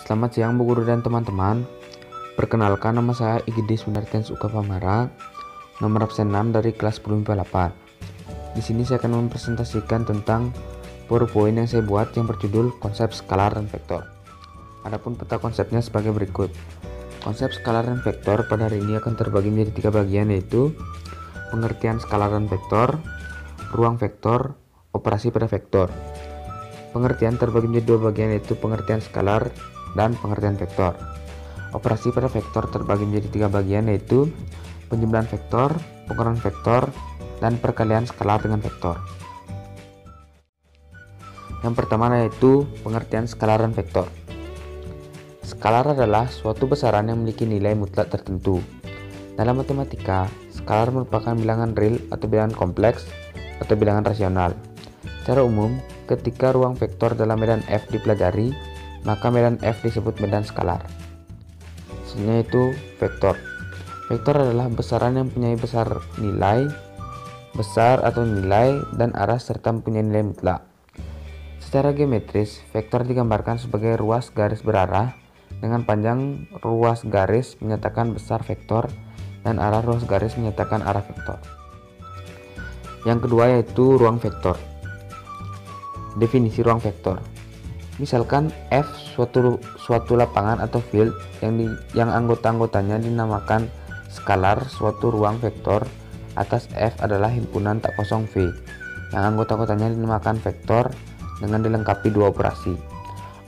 Selamat siang Bu Guru dan teman-teman. Perkenalkan, nama saya Igede Sunartian Sukapamara, nomor absen 6 dari kelas 10 IPA 8. Di sini saya akan mempresentasikan tentang PowerPoint yang saya buat yang berjudul konsep skalar dan vektor. Adapun peta konsepnya sebagai berikut. Konsep skalar dan vektor pada hari ini akan terbagi menjadi 3 bagian, yaitu pengertian skalar dan vektor, ruang vektor, operasi pada vektor. Pengertian terbagi menjadi 2 bagian, yaitu pengertian skalar dan pengertian vektor. Operasi pada vektor terbagi menjadi 3 bagian, yaitu penjumlahan vektor, pengurangan vektor, dan perkalian skalar dengan vektor. Yang pertama yaitu pengertian skalar dan vektor. Skalar adalah suatu besaran yang memiliki nilai mutlak tertentu. Dalam matematika, skalar merupakan bilangan real atau bilangan kompleks atau bilangan rasional. Secara umum, ketika ruang vektor dalam medan F dipelajari, maka medan F disebut medan skalar. Selanjutnya itu vektor. Vektor adalah besaran yang mempunyai besar atau nilai dan arah serta mempunyai nilai mutlak. Secara geometris, vektor digambarkan sebagai ruas garis berarah dengan panjang ruas garis menyatakan besar vektor dan arah ruas garis menyatakan arah vektor. Yang kedua yaitu ruang vektor. Definisi ruang vektor. Misalkan F suatu lapangan atau field yang anggota-anggotanya dinamakan skalar, suatu ruang vektor atas F adalah himpunan tak kosong V yang anggota-anggotanya dinamakan vektor dengan dilengkapi 2 operasi.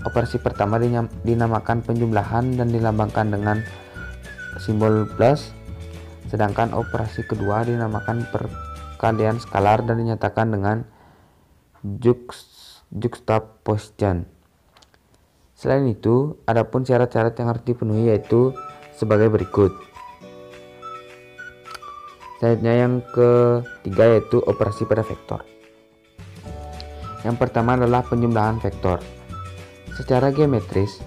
Operasi pertama dinamakan penjumlahan dan dilambangkan dengan simbol plus, sedangkan operasi kedua dinamakan perkalian skalar dan dinyatakan dengan juxtaposition. Selain itu, adapun syarat-syarat yang harus dipenuhi yaitu sebagai berikut. Selanjutnya yang ketiga yaitu operasi pada vektor. Yang pertama adalah penjumlahan vektor. Secara geometris,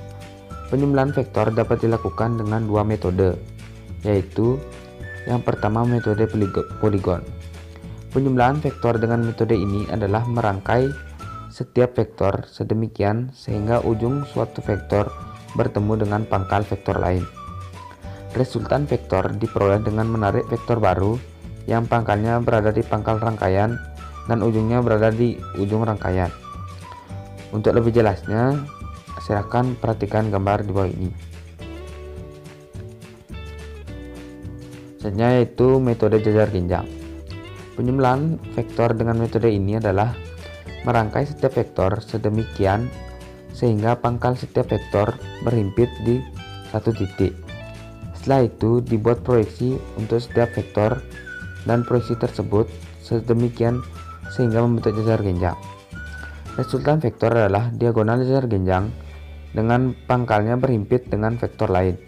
penjumlahan vektor dapat dilakukan dengan 2 metode, yaitu yang pertama metode poligon. Penjumlahan vektor dengan metode ini adalah merangkai setiap vektor sedemikian sehingga ujung suatu vektor bertemu dengan pangkal vektor lain. Resultan vektor diperoleh dengan menarik vektor baru yang pangkalnya berada di pangkal rangkaian dan ujungnya berada di ujung rangkaian. Untuk lebih jelasnya, silakan perhatikan gambar di bawah ini. Selanjutnya yaitu metode jajar genjang. Penjumlahan vektor dengan metode ini adalah merangkai setiap vektor sedemikian sehingga pangkal setiap vektor berhimpit di satu titik. Setelah itu dibuat proyeksi untuk setiap vektor dan proyeksi tersebut sedemikian sehingga membentuk jajar genjang. Resultan vektor adalah diagonal jajar genjang dengan pangkalnya berhimpit dengan vektor lain.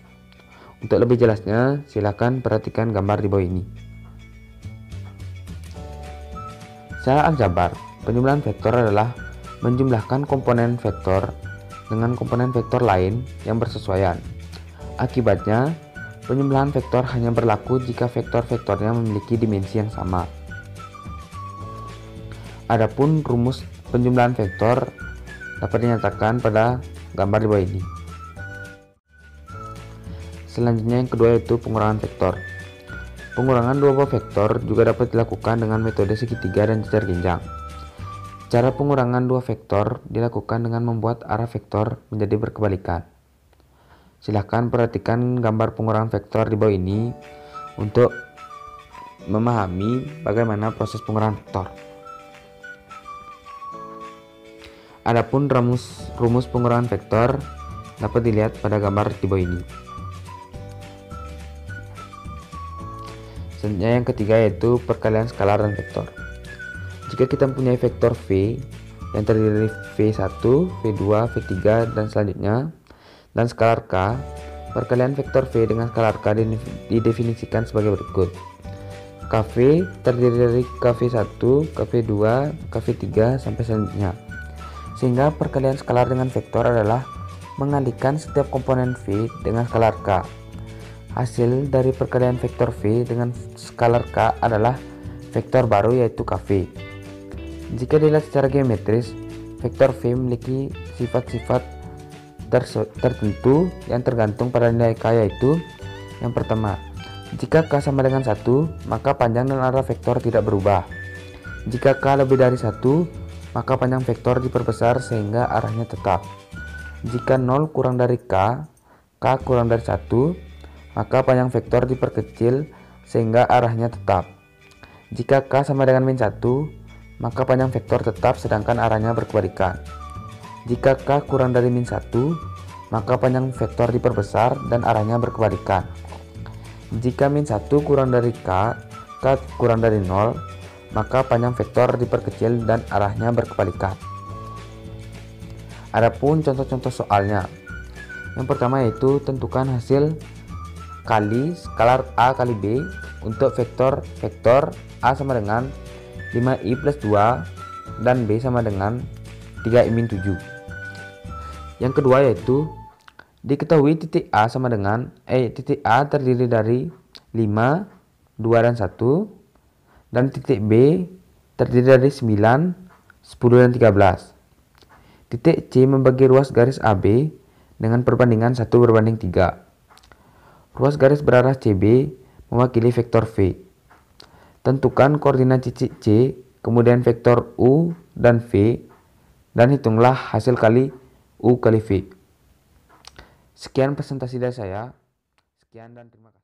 Untuk lebih jelasnya, silakan perhatikan gambar di bawah ini. Secara aljabar, penjumlahan vektor adalah menjumlahkan komponen vektor dengan komponen vektor lain yang bersesuaian. Akibatnya, penjumlahan vektor hanya berlaku jika vektor-vektornya memiliki dimensi yang sama. Adapun rumus penjumlahan vektor dapat dinyatakan pada gambar di bawah ini. Selanjutnya yang kedua yaitu pengurangan vektor. Pengurangan 2 buah vektor juga dapat dilakukan dengan metode segitiga dan jajar genjang. Cara pengurangan 2 vektor dilakukan dengan membuat arah vektor menjadi berkebalikan. Silahkan perhatikan gambar pengurangan vektor di bawah ini untuk memahami bagaimana proses pengurangan vektor. Adapun rumus pengurangan vektor dapat dilihat pada gambar di bawah ini. Selanjutnya yang ketiga yaitu perkalian skalar dan vektor. Jika kita mempunyai vektor V yang terdiri dari V1, V2, V3 dan selanjutnya dan skalar K, perkalian vektor V dengan skalar K didefinisikan sebagai berikut. Kv terdiri dari Kv1, Kv2, Kv3 sampai selanjutnya. Sehingga perkalian skalar dengan vektor adalah mengalihkan setiap komponen V dengan skalar K. Hasil dari perkalian vektor V dengan skalar K adalah vektor baru yaitu Kv. Jika dilihat secara geometris, vektor V memiliki sifat-sifat tertentu yang tergantung pada nilai K, yaitu yang pertama, jika K sama dengan 1, maka panjang dan arah vektor tidak berubah. Jika K lebih dari 1, maka panjang vektor diperbesar sehingga arahnya tetap. Jika 0 kurang dari K, K kurang dari 1, maka panjang vektor diperkecil sehingga arahnya tetap. Jika K sama dengan min 1, maka panjang vektor tetap sedangkan arahnya berkebalikan. Jika K kurang dari min 1, maka panjang vektor diperbesar dan arahnya berkebalikan. Jika min 1 kurang dari K, K kurang dari 0, maka panjang vektor diperkecil dan arahnya berkebalikan. Adapun contoh-contoh soalnya. Yang pertama yaitu tentukan hasil kali skalar A kali B untuk vektor A sama dengan 5i plus 2 dan B sama dengan 3i min 7. Yang kedua yaitu diketahui titik A sama dengan titik A terdiri dari 5, 2 dan 1 dan titik B terdiri dari 9, 10 dan 13. Titik C membagi ruas garis AB dengan perbandingan 1:3. Ruas garis berarah CB mewakili vektor V. Tentukan koordinat titik C, kemudian vektor U dan V, dan hitunglah hasil kali U kali V. Sekian presentasi dari saya. Sekian dan terima kasih.